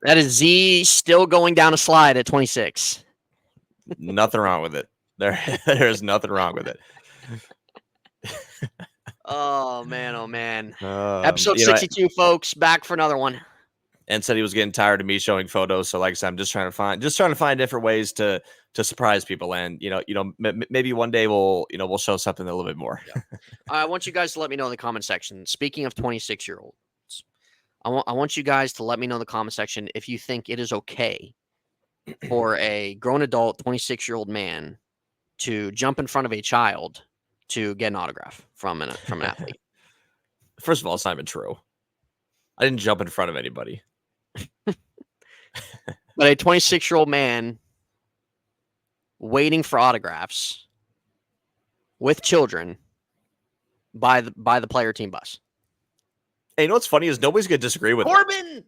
That is Z still going down a slide at 26. Nothing wrong with it. There's nothing wrong with it. Oh man. Episode You know, 62, folks, back for another one. and said he was getting tired of me showing photos. So, like I said, I'm just trying to find different ways to surprise people. And maybe one day we'll show something a little bit more. Yeah. I want you guys to let me know in the comment section. Speaking of 26-year-olds, I want you guys to let me know in the comment section if you think it is okay for a grown adult 26-year-old man to jump in front of a child to get an autograph from an athlete. First of all, it's not even true. I didn't jump in front of anybody. But a 26-year-old man waiting for autographs with children by the player team bus. Hey, you know what's funny is nobody's gonna disagree with Corbin.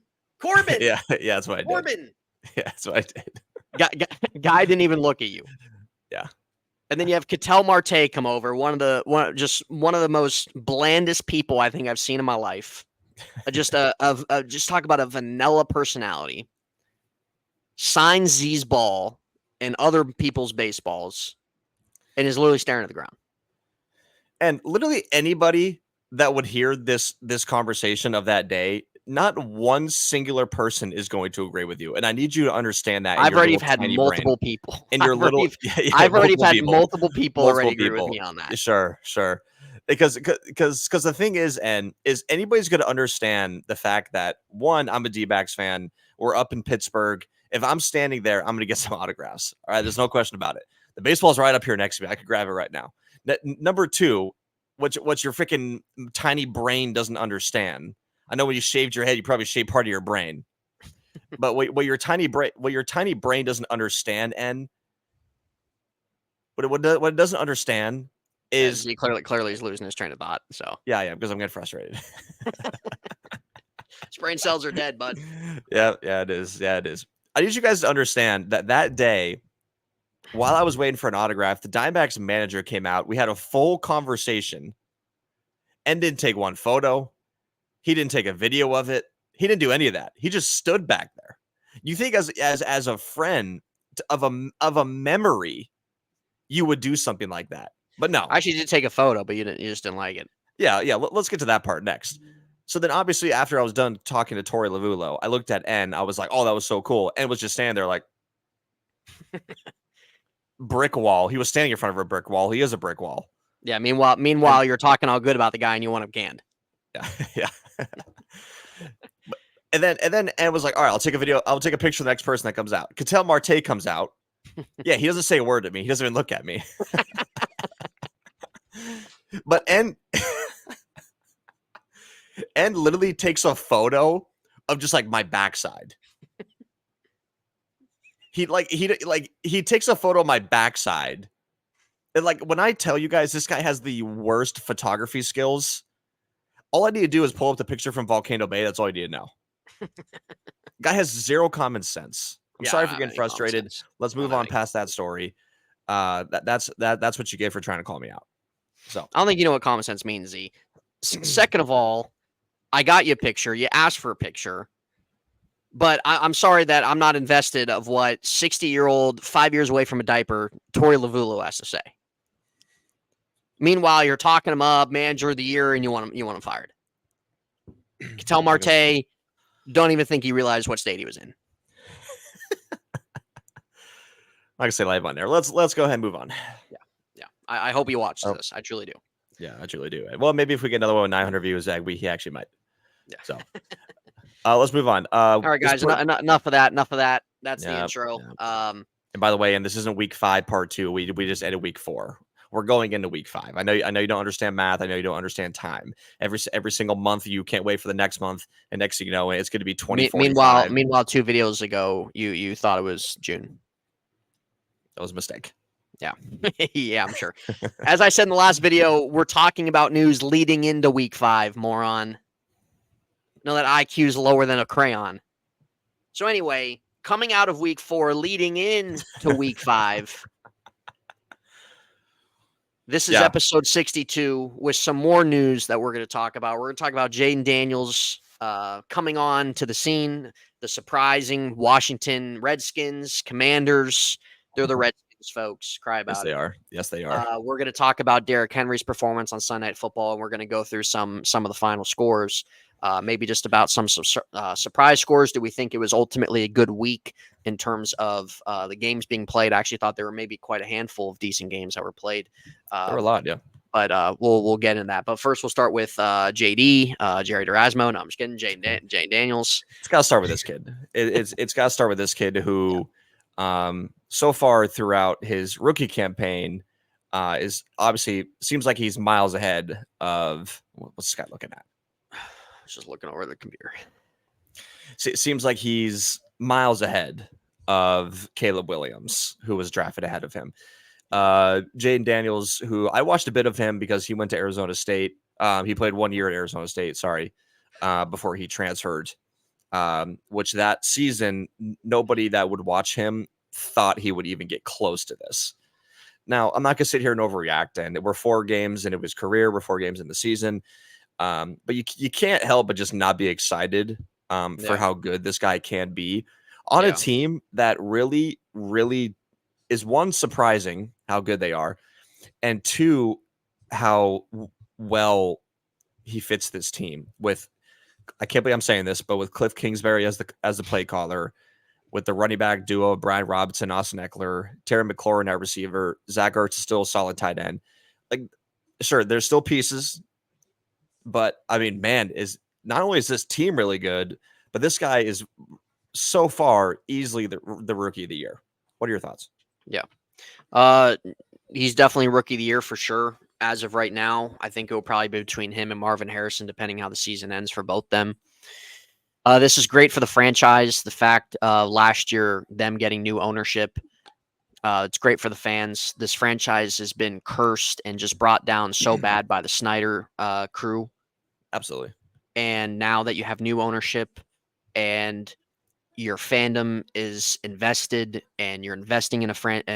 yeah, that's what I did. Corbin. Yeah, that's what I did. Guy didn't even look at you. Yeah. And then you have Ketel Marte come over, one of the most blandest people I think I've seen in my life. Just talk about a vanilla personality. Signs Z's ball and other people's baseballs, and is literally staring at the ground. And literally anybody that would hear this conversation of that day, not one singular person is going to agree with you. And I need you to understand that. I've already had multiple people. In your little, I've already had multiple people already agree with me on that. Sure. Because the thing is anybody's going to understand the fact that, one, I'm a D-backs fan. We're up in Pittsburgh. If I'm standing there, I'm going to get some autographs. All right. There's no question about it. The baseball's right up here next to me. I could grab it right now. Number two, what your freaking tiny brain doesn't understand. I know when you shaved your head, you probably shaved part of your brain. But what your tiny brain doesn't understand, and what it doesn't understand is he clearly he's losing his train of thought. So yeah, because I'm getting frustrated. His brain cells are dead, bud. Yeah, it is. Yeah, it is. I need you guys to understand that day, while I was waiting for an autograph, the Diamondbacks manager came out. We had a full conversation, and didn't take one photo. He didn't take a video of it. He didn't do any of that. He just stood back there. You think as a friend of a memory, you would do something like that, but no. I actually did take a photo, but you just didn't like it. Yeah. Let's get to that part next. So then, obviously, after I was done talking to Torey Lovullo, I looked at N. I was like, "Oh, that was so cool." And was just standing there like brick wall. He was standing in front of a brick wall. He is a brick wall. Yeah. Meanwhile, you're talking all good about the guy, and you want him canned. Yeah. And then Ann was like, all right, I'll take a video. I'll take a picture of the next person that comes out. Ketel Marte comes out. Yeah, he doesn't say a word to me. He doesn't even look at me. But Ann literally takes a photo of just like my backside. He takes a photo of my backside. And like when I tell you guys this guy has the worst photography skills, all I need to do is pull up the picture from Volcano Bay. That's all I need to know. Guy has zero common sense. I'm sorry for getting frustrated. Let's move on past that story. That's what you get for trying to call me out. So I don't think you know what common sense means, Z. Second of all, I got you a picture. You asked for a picture. But I'm sorry that I'm not invested of what 60-year-old, 5 years away from a diaper, Torey Lovullo has to say. Meanwhile, you're talking him up, manager of the year, and you want him fired. Ketel Marte, don't even think he realized what state he was in. I can say live on there. Let's go ahead and move on. Yeah. I hope he watches this. I truly do. Yeah, I truly do. Well, maybe if we get another one with 900 views, he actually might. Yeah. So, let's move on. All right, guys. Enough of that. That's the intro. Yeah. And by the way, and this isn't week 5, part 2. We just ended week 4. We're going into week 5. I know you don't understand math. I know you don't understand time. Every single month, you can't wait for the next month. And next thing you know, it's going to be 2045. Meanwhile, 2 videos ago, you thought it was June. That was a mistake. Yeah. Yeah, I'm sure. As I said in the last video, we're talking about news leading into week 5, moron. Know that IQ's lower than a crayon. So anyway, coming out of week 4, leading into week 5. This is episode 62 with some more news that we're going to talk about. We're going to talk about Jayden Daniels coming on to the scene, the surprising Washington Redskins, Commanders. They're the Redskins, folks. Cry Yes, about they it. are. Yes, they are. We're going to talk about Derrick Henry's performance on Sunday Night Football, and we're going to go through some of the final scores. Maybe just about some surprise scores. Do we think it was ultimately a good week in terms of the games being played? I actually thought there were maybe quite a handful of decent games that were played. There were a lot, yeah. But we'll get into that. But first, we'll start with JD, Jerry Erasmo. No, I'm just kidding. Jayden Daniels. It's got to start with this kid. It's got to start with this kid who, so far throughout his rookie campaign, is obviously seems like he's miles ahead of what's this guy looking at? Just looking over the computer. It seems like he's miles ahead of Caleb Williams, who was drafted ahead of him. Jayden Daniels, who I watched a bit of him because he went to Arizona State. He played 1 year at Arizona State, before he transferred. Which that season, nobody that would watch him thought he would even get close to this. Now, I'm not going to sit here and overreact, and we're 4 games into his career. We're 4 games in the season. But you can't help but just not be excited for how good this guy can be on a team that really, really is, one, surprising how good they are, and 2, how well he fits this team with, I can't believe I'm saying this, but with Cliff Kingsbury as the play caller, with the running back duo, Brian Robinson, Austin Eckler, Terry McLaurin at receiver, Zach Ertz is still a solid tight end. Like, sure, there's still pieces, but I mean, man, is not only is this team really good, but this guy is so far easily the rookie of the year. What are your thoughts? Yeah. He's definitely rookie of the year for sure. As of right now, I think it will probably be between him and Marvin Harrison, depending how the season ends for both them. This is great for the franchise. The fact last year, them getting new ownership, it's great for the fans. This franchise has been cursed and just brought down so bad by the Snyder crew. Absolutely. And now that you have new ownership and your fandom is invested and you're investing in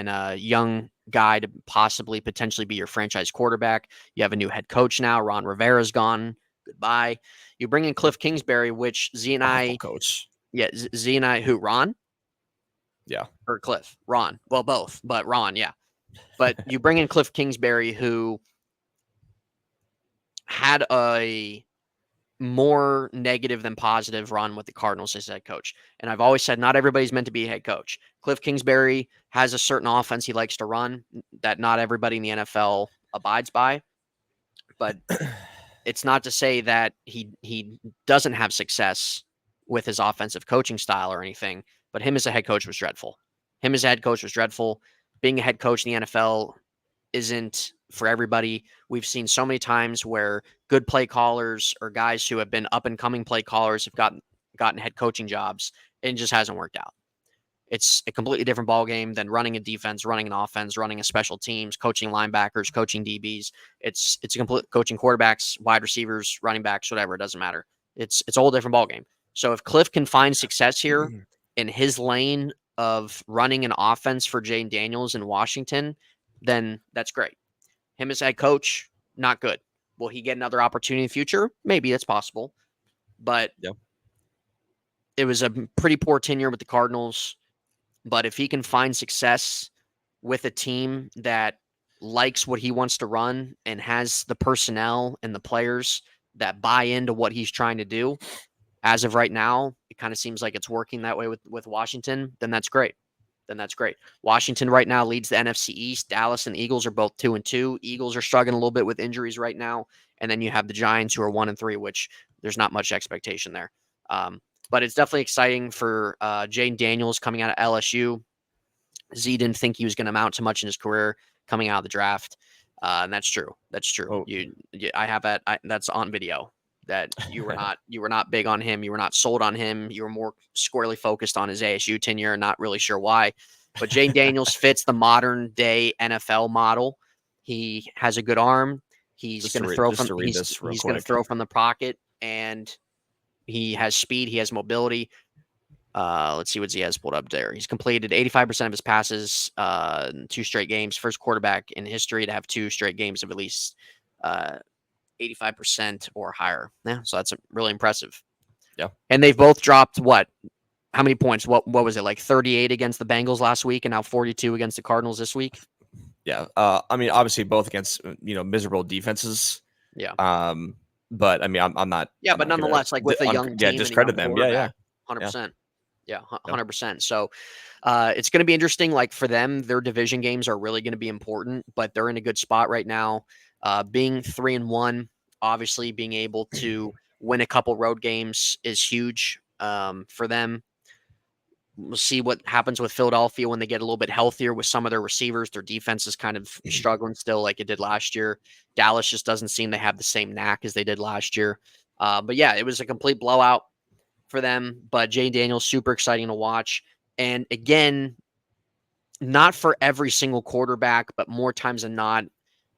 a young guy to possibly potentially be your franchise quarterback. You have a new head coach now. Ron Rivera's gone. Goodbye. You bring in Cliff Kingsbury, which Z and I, coach. yeah, Z and I, who, Ron? Yeah. Or Cliff? Ron. Well, both, but Ron, yeah. But you bring in Cliff Kingsbury, who had a more negative than positive run with the Cardinals as head coach. And I've always said not everybody's meant to be a head coach. Cliff Kingsbury has a certain offense he likes to run that not everybody in the NFL abides by. But it's not to say that he doesn't have success with his offensive coaching style or anything. But him as a head coach was dreadful. Being a head coach in the NFL isn't for everybody. We've seen so many times where good play callers or guys who have been up and coming play callers have gotten head coaching jobs, and it just hasn't worked out. It's a completely different ball game than running a defense, running an offense, running a special teams, coaching linebackers, coaching DBs. It's a complete coaching quarterbacks, wide receivers, running backs, whatever. It doesn't matter. It's a whole different ball game. So if Cliff can find success here in his lane of running an offense for Jayden Daniels in Washington, then that's great. Him as head coach, not good. Will he get another opportunity in the future? Maybe that's possible. But it was a pretty poor tenure with the Cardinals. But if he can find success with a team that likes what he wants to run and has the personnel and the players that buy into what he's trying to do, as of right now, it kind of seems like it's working that way with Washington, then that's great. Washington right now leads the NFC East. Dallas and the Eagles are both 2-2. Eagles are struggling a little bit with injuries right now. And then you have the Giants who are 1-3, which there's not much expectation there. But it's definitely exciting for Jayden Daniels coming out of LSU. Z didn't think he was going to amount to much in his career coming out of the draft. And that's true. Oh. I have that. That's on video. That you were not big on him. You were not sold on him. You were more squarely focused on his ASU tenure. Not really sure why, but Jayden Daniels fits the modern day NFL model. He has a good arm. He's going to throw from. He's going to throw from the pocket, and he has speed. He has mobility. Let's see what he has pulled up there. He's completed 85% of his passes in 2 straight games. First quarterback in history to have 2 straight games of at least 85% or higher. Yeah, so that's really impressive. Yeah. And they've both dropped what? How many points? What was it, like 38 against the Bengals last week and now 42 against the Cardinals this week? Yeah. I mean, obviously both against miserable defenses. Yeah. But I mean, I'm not. Yeah, I'm but not gonna. nonetheless, like with a young team and a young Discredit them. Yeah. Yeah. quarterback, Yeah. 100%. Yeah, Yeah. 100%. So it's going to be interesting. Like for them, their division games are really going to be important, but they're in a good spot right now. Being 3-1, obviously being able to win a couple road games is huge for them. We'll see what happens with Philadelphia when they get a little bit healthier with some of their receivers. Their defense is kind of struggling still, like it did last year. Dallas just doesn't seem to have the same knack as they did last year. But yeah, it was a complete blowout for them. But Jayden Daniels, super exciting to watch. And again, not for every single quarterback, but more times than not,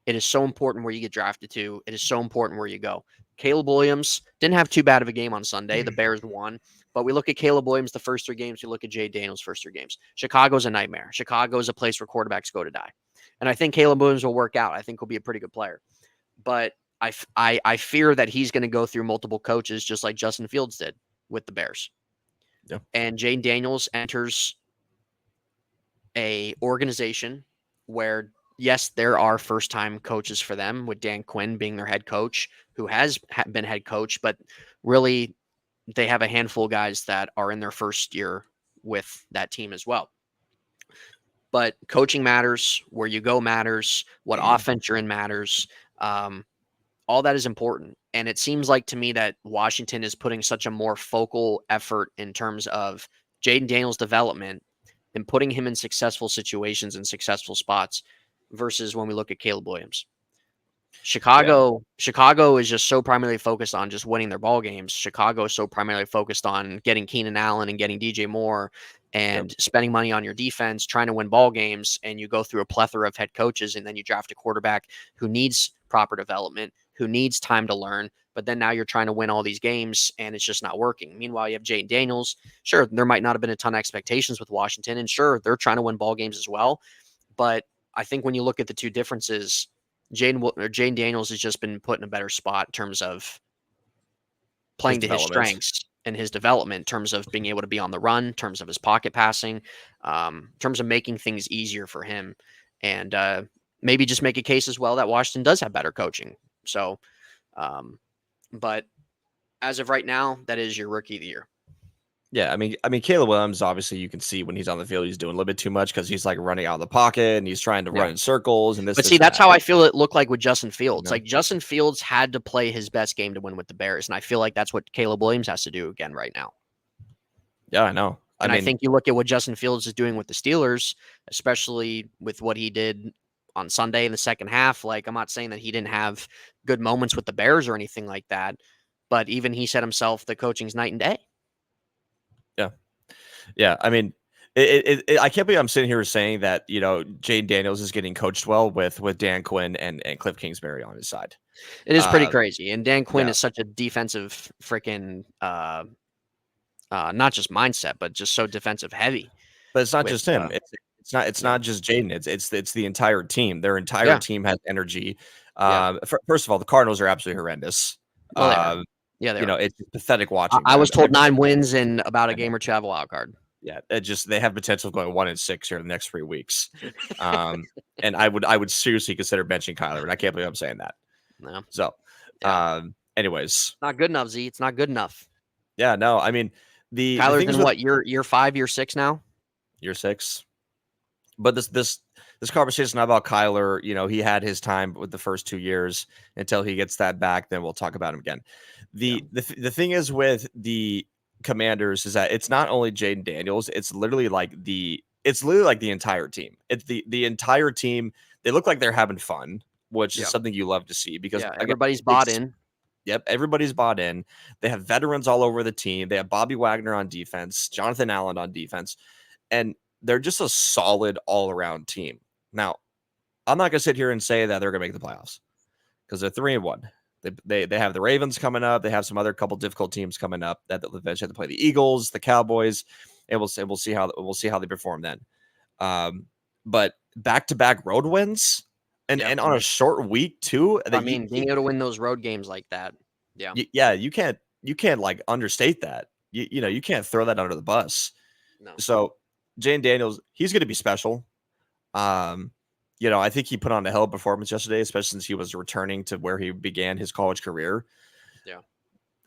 it is so important where you get drafted to. It is so important where you go. Caleb Williams didn't have too bad of a game on Sunday. The Bears won. But we look at Caleb Williams the first 3 games. We look at Jay Daniels' first 3 games. Chicago's a nightmare. Chicago is a place where quarterbacks go to die. And I think Caleb Williams will work out. I think he'll be a pretty good player. But I fear that he's going to go through multiple coaches just like Justin Fields did with the Bears. Yeah. And Jayden Daniels enters a organization where, yes, there are first-time coaches for them, with Dan Quinn being their head coach, who has been head coach, but really they have a handful of guys that are in their first year with that team as well. But coaching matters, where you go matters, what offense you're in matters. All that is important. And it seems like to me that Washington is putting such a more focal effort in terms of Jayden Daniels' development and putting him in successful situations and successful spots versus when we look at Caleb Williams. Chicago is just so primarily focused on just winning their ball games. Chicago is so primarily focused on getting Keenan Allen and getting DJ Moore and spending money on your defense, trying to win ball games, and you go through a plethora of head coaches, and then you draft a quarterback who needs proper development, who needs time to learn, but then now you're trying to win all these games, and it's just not working. Meanwhile, you have Jayden Daniels. Sure, there might not have been a ton of expectations with Washington, and sure, they're trying to win ball games as well, but I think when you look at the two differences, Jayden Daniels has just been put in a better spot in terms of playing to his strengths and his development, in terms of being able to be on the run, in terms of his pocket passing, in terms of making things easier for him. And maybe just make a case as well that Washington does have better coaching. So, but as of right now, that is your rookie of the year. Yeah, I mean, Caleb Williams, obviously, you can see when he's on the field, he's doing a little bit too much because he's like running out of the pocket and he's trying to run in circles. And But see, that's how I feel it looked like with Justin Fields. Like Justin Fields had to play his best game to win with the Bears, and I feel like that's what Caleb Williams has to do again right now. Yeah, I know. I think you look at what Justin Fields is doing with the Steelers, especially with what he did on Sunday in the second half. Like, I'm not saying that he didn't have good moments with the Bears or anything like that, but even he said himself, the coaching's night and day. Yeah. Yeah. I mean, I can't believe I'm sitting here saying that, Jayden Daniels is getting coached well with Dan Quinn and Cliff Kingsbury on his side. It is pretty crazy. And Dan Quinn is such a defensive freaking, not just mindset, but just so defensive heavy. But it's not just him. It's not just Jayden. It's the entire team. Their entire team has energy. First of all, the Cardinals are absolutely horrendous. Well, they are. It's pathetic watching. I was told 9 wins in about a game or 2 have a wild card. Yeah, they have potential of going 1-6 here in the next 3 weeks. And I would seriously consider benching Kyler, and I can't believe I'm saying that. No. So, anyways, not good enough, Z. It's not good enough. Yeah, no, I mean Kyler's in what, year 5, year 6 now? Year 6. But this conversation is not about Kyler. He had his time with the first 2 years until he gets that back. Then we'll talk about him again. The thing is with the Commanders is that it's not only Jayden Daniels. It's literally like the entire team. It's the entire team. They look like they're having fun, which is something you love to see because everybody's bought in. Yep, everybody's bought in. They have veterans all over the team. They have Bobby Wagner on defense, Jonathan Allen on defense, and they're just a solid all-around team. Now, I'm not going to sit here and say that they're going to make the playoffs because they're 3-1. They have the Ravens coming up. They have some other couple difficult teams coming up that eventually have to play the Eagles, the Cowboys, and we'll see how they perform then. But back-to-back road wins and on a short week too. Being able to win those road games like that. Yeah. You can't you can't like understate that. You know, you can't throw that under the bus. No. So Jayden Daniels, he's going to be special. You know, I think he put on a hell of a performance yesterday, especially since he was returning to where he began his college career. Yeah.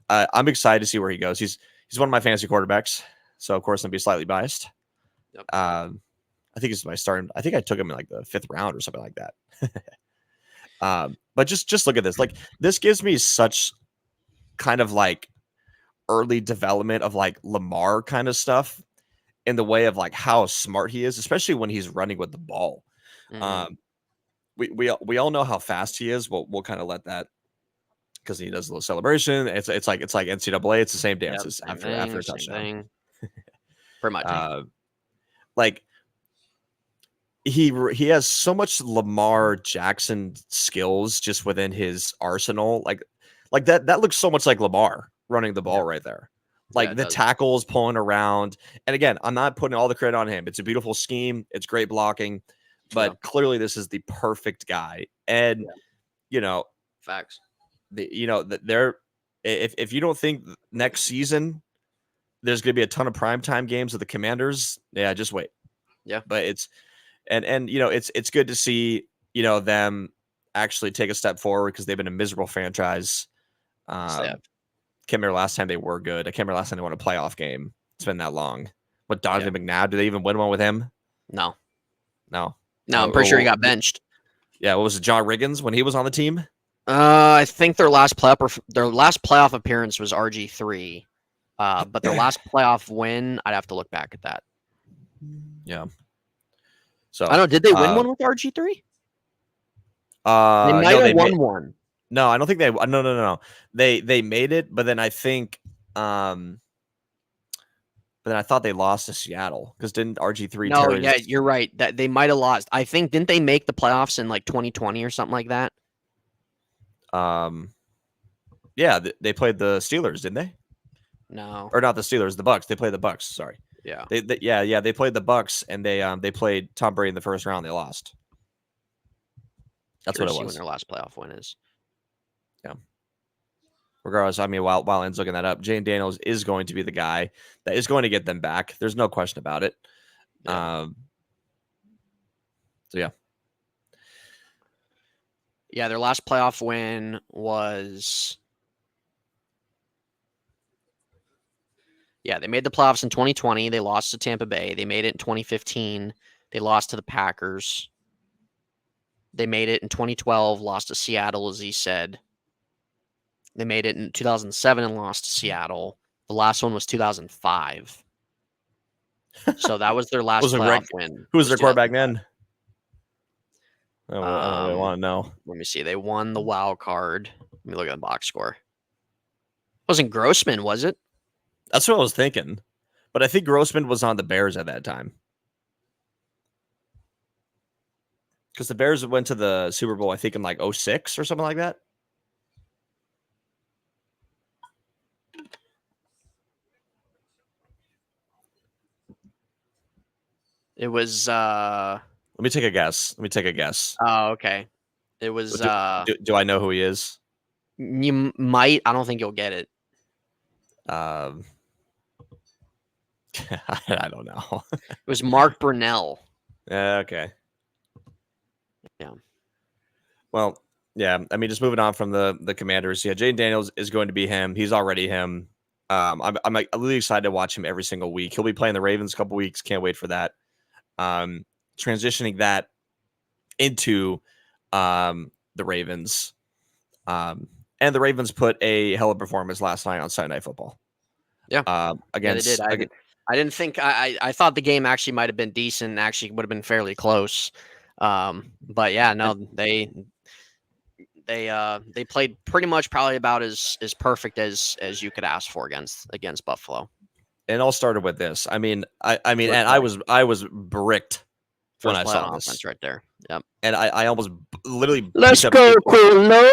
I'm excited to see where he goes. He's one of my fantasy quarterbacks, so of course I'm gonna be slightly biased. Yep. I think it's my starting. I think I took him in like the 5th round or something like that. But just look at this. Like this gives me such kind of like early development of like Lamar kind of stuff in the way of like how smart he is, especially when he's running with the ball. Mhm. We all know how fast he is. We'll kind of let that because he does a little celebration. It's like NCAA. It's the same Yep, dances same after thing, a same touchdown. thing. Pretty much. Like he has so much Lamar Jackson skills just within his arsenal. Like that looks so much like Lamar running the ball Yeah. right there. Yeah, Like it the does. tackles pulling around. And again, I'm not putting all the credit on him. It's a beautiful scheme. It's great blocking, Yeah. but clearly this is the perfect guy. And Yeah. you know, Facts. they're if you don't think next season there's going to be a ton of primetime games with the Commanders, yeah, just wait. Yeah. But it's and you know, it's good to see, you know, them actually take a step forward because they've been a miserable franchise. Yes, they have. Can't remember last time they were good. I can't remember last time they won a playoff game. It's been that long. What Donovan McNabb? Did they even win one with him? No. No. No, I'm pretty sure he got benched. Yeah, what was it? John Riggins when he was on the team? I think their last playoff appearance was RG3. But their last playoff win, I'd have to look back at that. Yeah. So I don't know. Did they win one with RG3? They might no, have won one. No, I don't think they. No. They made it, but then I think, but then I thought they lost to Seattle because didn't RG3 No, tear yeah, his? you're right. That they might have lost. I think didn't they make the playoffs in like 2020 or something like that? Yeah, they played the Steelers, didn't they? No. Or not the Steelers, the Bucks. They played the Bucks. Sorry. Yeah. They played the Bucks and they played Tom Brady in the first round. They lost. That's what it See when was. their last playoff win is. Yeah. Regardless, I mean, while Ian's looking that up, Jayden Daniels is going to be the guy that is going to get them back. There's no question about it. Yeah. So yeah. Yeah, their last playoff win was. Yeah, they made the playoffs in 2020. They lost to Tampa Bay. They made it in 2015. They lost to the Packers. They made it in 2012, lost to Seattle, as he said. They made it in 2007 and lost to Seattle. The last one was 2005. So that was their last playoff win. Who was their quarterback then? I don't really want to know. Let me see. They won the wild card. Let me look at the box score. Wasn't Grossman, was it? That's what I was thinking. But I think Grossman was on the Bears at that time. Because the Bears went to the Super Bowl, I think, in like 06 or something like that. It was Let me take a guess. Oh, okay. It was do I know who he is? You might. I don't think you'll get it. I don't know. It was Mark Brunell. Okay. Yeah. Well, yeah. I mean, just moving on from the Commanders. Yeah, Jayden Daniels is going to be him. He's already him. I'm like really excited to watch him every single week. He'll be playing the Ravens a couple weeks. Can't wait for that. Transitioning that into the Ravens. And the Ravens put a hell of a performance last night on Sunday Night Football. Yeah. Against yeah, they did. I didn't think I thought the game actually might have been decent. Actually, would have been fairly close. But yeah, no, they played pretty much probably about as perfect as you could ask for against Buffalo. It all started with this. I mean, I was bricked when I saw this offense right there. Yep. And I almost literally let's go, Kulo.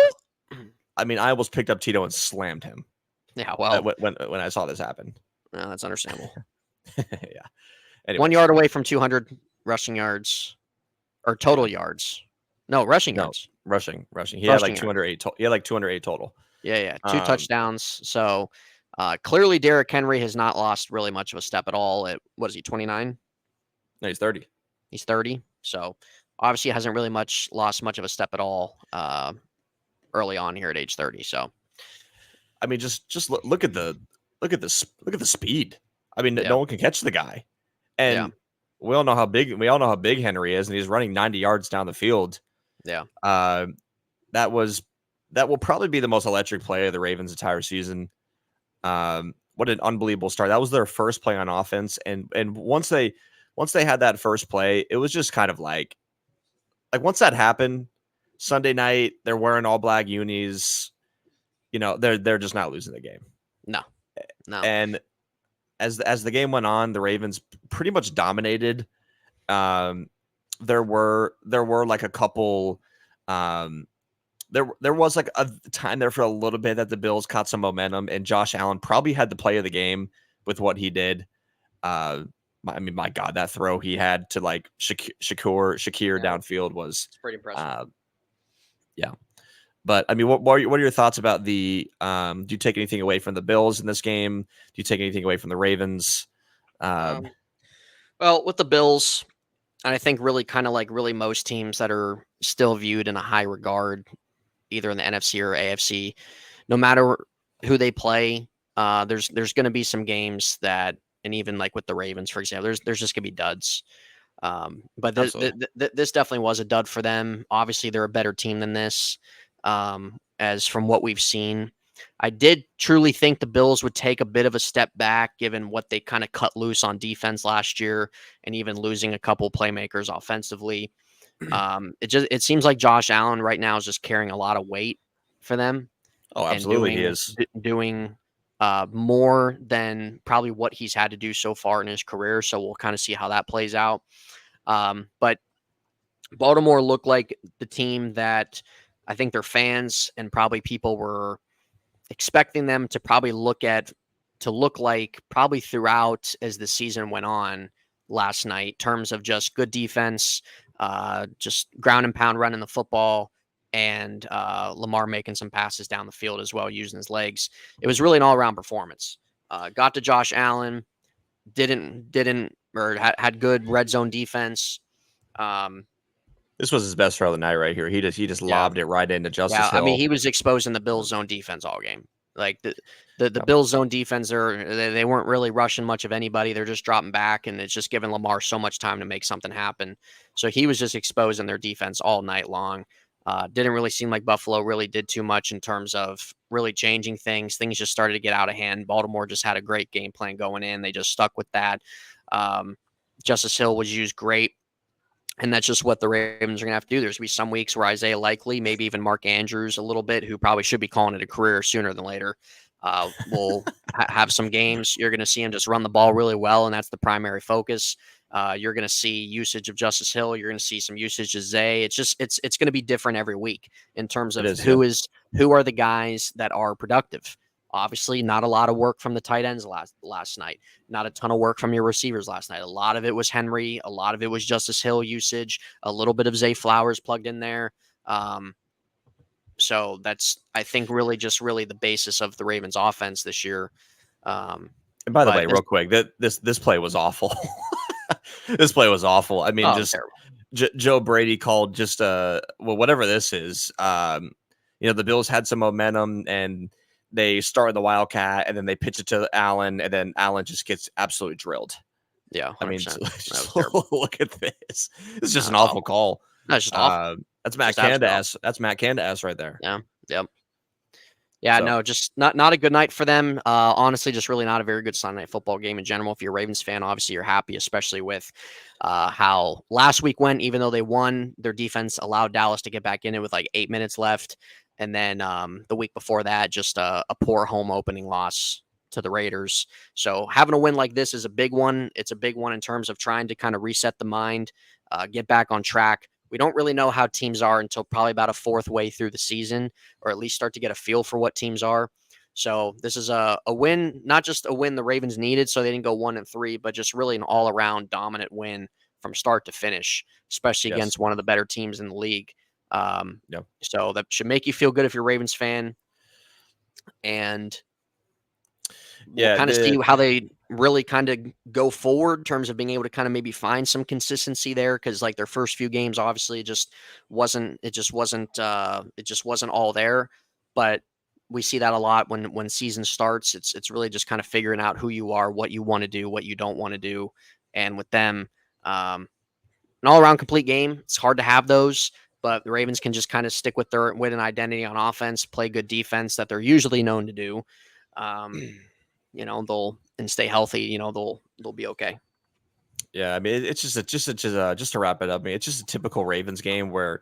I mean, I almost picked up Tito and slammed him. Yeah, well, when I saw this happen. No, that's understandable. Yeah. Anyways. 1 yard away from 200 rushing yards, or total yards. No, rushing yards. Rushing. He had like 208. He had like 208 total. Yeah. 2 Um, touchdowns. So clearly Derrick Henry has not lost really much of a step at all. At what is he, 29? no, he's 30. He's 30. So obviously hasn't really lost much of a step at all early on here at age 30. So I mean, just look at the speed. I mean, yeah, no one can catch the guy, yeah, and we all know how big Henry is, and he's running 90 yards down the field. yeah. Uh, that was that will probably be the most electric play of the Ravens' entire season. What an unbelievable start! That was their first play on offense, and once they had that first play, it was just kind of like once that happened, Sunday night they're wearing all black unis. They're just not losing the game. No, no. And as the game went on, the Ravens pretty much dominated. Um, there were like a couple. There was like a time there for a little bit that the Bills caught some momentum, and Josh Allen probably had the play of the game with what he did. I mean, my God, that throw he had to like Shakir Yeah, downfield was, it's pretty impressive. uh, yeah. But I mean, what are your thoughts about the? Do you take anything away from the Bills in this game? Do you take anything away from the Ravens? Um, Um, well, with the Bills, and I think really kind of like really most teams that are still viewed in a high regard, either in the NFC or AFC, no matter who they play, there's going to be some games that, and even like with the Ravens, for example, there's just going to be duds. But Absolutely. this definitely was a dud for them. Obviously, they're a better team than this. As from what we've seen, I did truly think the Bills would take a bit of a step back, given what they kind of cut loose on defense last year, and even losing a couple playmakers offensively. It seems like Josh Allen right now is just carrying a lot of weight for them Oh, and absolutely, he is. doing more than probably what he's had to do so far in his career. So we'll kind of see how that plays out. But Baltimore looked like the team that I think their fans and probably people were expecting them to probably look like probably throughout as the season went on last night, in terms of just good defense, just ground and pound running the football, and Lamar making some passes down the field as well using his legs. It was really an all around performance. Got to Josh Allen, didn't or had good red zone defense. Um, This was his best throw of the night right here. He just yeah, lobbed it right into Yeah, Justice I mean, Hill. he was exposing the Bills' zone defense all game. Like the Yep. Bills' zone defense, they weren't really rushing much of anybody. They're just dropping back, and it's just giving Lamar so much time to make something happen. So he was just exposing their defense all night long. Didn't really seem like Buffalo really did too much in terms of really changing things. Things just started to get out of hand. Baltimore just had a great game plan going in. They just stuck with that. Um, Justice Hill was used great. And that's just what the Ravens are going to have to do. There's going to be some weeks where Isaiah Likely, maybe even Mark Andrews a little bit, who probably should be calling it a career sooner than later, will have some games. You're going to see him just run the ball really well, and that's the primary focus. You're going to see usage of Justice Hill. You're going to see some usage of Zay. It's going to be different every week in terms It of is, yeah. who are the guys that are productive. Obviously, not a lot of work from the tight ends last night. Not a ton of work from your receivers last night. A lot of it was Henry. A lot of it was Justice Hill usage. A little bit of Zay Flowers plugged in there. So that's, I think, really the basis of the Ravens' offense this year. And by the But way, real quick, this play was awful. This play was awful. I mean, it was just terrible. Joe Brady called just whatever this is. The Bills had some momentum and they start the Wildcat and then they pitch it to Allen and then Allen just gets absolutely drilled. Yeah, I mean, 100%. That was just terrible. look at this. It's just That an was awful awful. call. That's just awful. That's Matt Just absolutely awful. Candace. That's Matt Candace right there. Yeah. Yep. Yeah, So no, just not a good night for them. Honestly, just really not a very good Sunday night football game in general. If you're a Ravens fan, obviously you're happy, especially with how last week went. Even though they won, their defense allowed Dallas to get back in it with like 8 minutes left, and then the week before that, just a poor home opening loss to the Raiders. So having a win like this is a big one. It's a big one in terms of trying to kind of reset the mind, get back on track. We don't really know how teams are until probably about a fourth way through the season, or at least start to get a feel for what teams are. So this is a win, not just a win the Ravens needed, so they didn't go 1-3, but just really an all-around dominant win from start to finish, especially yes, against one of the better teams in the league. yeah. So that should make you feel good if you're a Ravens fan. and we'll Yeah, kind of see how they really kind of go forward in terms of being able to kind of maybe find some consistency there, because like their first few games obviously it just wasn't all there. But we see that a lot when season starts. It's really just kind of figuring out who you are, what you want to do, what you don't want to do. And with them, an all-around complete game, it's hard to have those, but the Ravens can just kind of stick with an identity on offense, play good defense that they're usually known to do. They'll and stay healthy. They'll be okay. Yeah, I mean, it's just to wrap it up. I mean, it's just a typical Ravens game where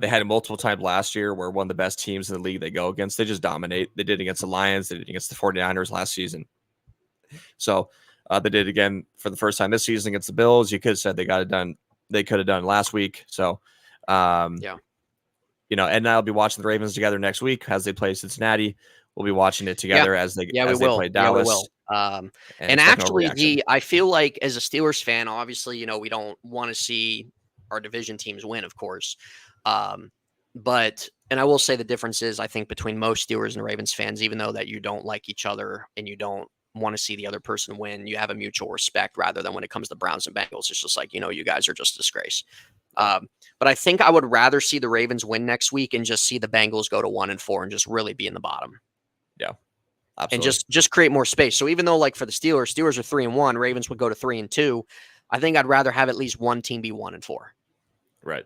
they had it multiple times last year where one of the best teams in the league they go against, they just dominate. They did against the Lions, they did against the 49ers last season. So they did again for the first time this season against the Bills. You could have said they got it done. They could have done last week. So, Yeah. And I'll be watching the Ravens together next week as they play Cincinnati. We'll be watching it together as they play Dallas. Yeah, we will. And expect no actually, reaction. I feel like as a Steelers fan, obviously, we don't want to see our division teams win, of course. But I will say the difference is, I think, between most Steelers and Ravens fans, even though that you don't like each other and you don't want to see the other person win, you have a mutual respect, rather than when it comes to Browns and Bengals. It's just like, you guys are just a disgrace. But I think I would rather see the Ravens win next week and just see the Bengals go to 1-4 and just really be in the bottom. Yeah, absolutely. And just create more space. So even though, like, for the Steelers are 3-1, Ravens would go to 3-2. I think I'd rather have at least one team be 1-4. Right.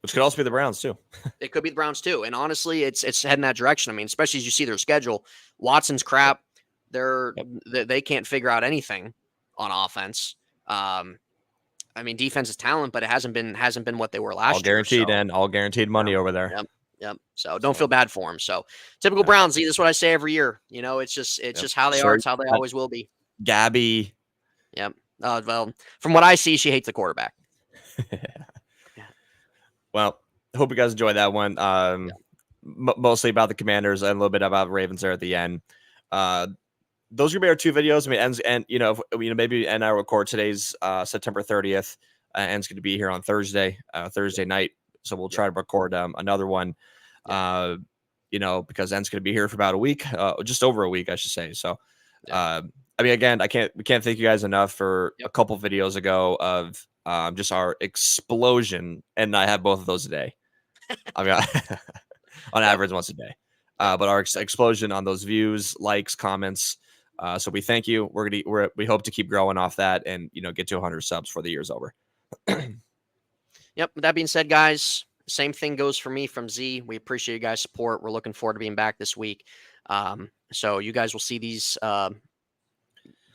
Which could also be the Browns too. It could be the Browns too. And honestly, it's heading that direction. I mean, especially as you see their schedule. Watson's crap. They can't figure out anything on offense. I mean, defense is talent, but it hasn't been what they were last year. All guaranteed and all guaranteed money over there. Yep. So don't feel bad for them. So typical Browns. See, that's what I say every year. It's just how they are. It's how they always will be. Gabby. Yep. Well, from what I see, she hates the quarterback. Well, I hope you guys enjoyed that one. Mostly about the Commanders and a little bit about Ravens there at the end. Those are going to be our two videos. I mean, maybe and I record today's September 30th. End's going to be here on Thursday night. So we'll try to record another one, because End's going to be here for about a week, just over a week, I should say. So, I mean, again, we can't thank you guys enough for a couple videos ago of just our explosion. And I have both of those a day. I mean, on average once a day. But our explosion on those views, likes, comments. So we thank you. We hope to keep growing off that and, get to 100 subs before the year's over. Yep. With that being said, guys, same thing goes for me from Z. We appreciate you guys' support. We're looking forward to being back this week. So you guys will see these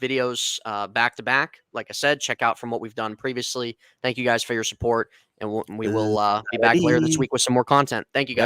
videos back to back. Like I said, check out from what we've done previously. Thank you guys for your support, and we will be back later this week with some more content. Thank you, guys.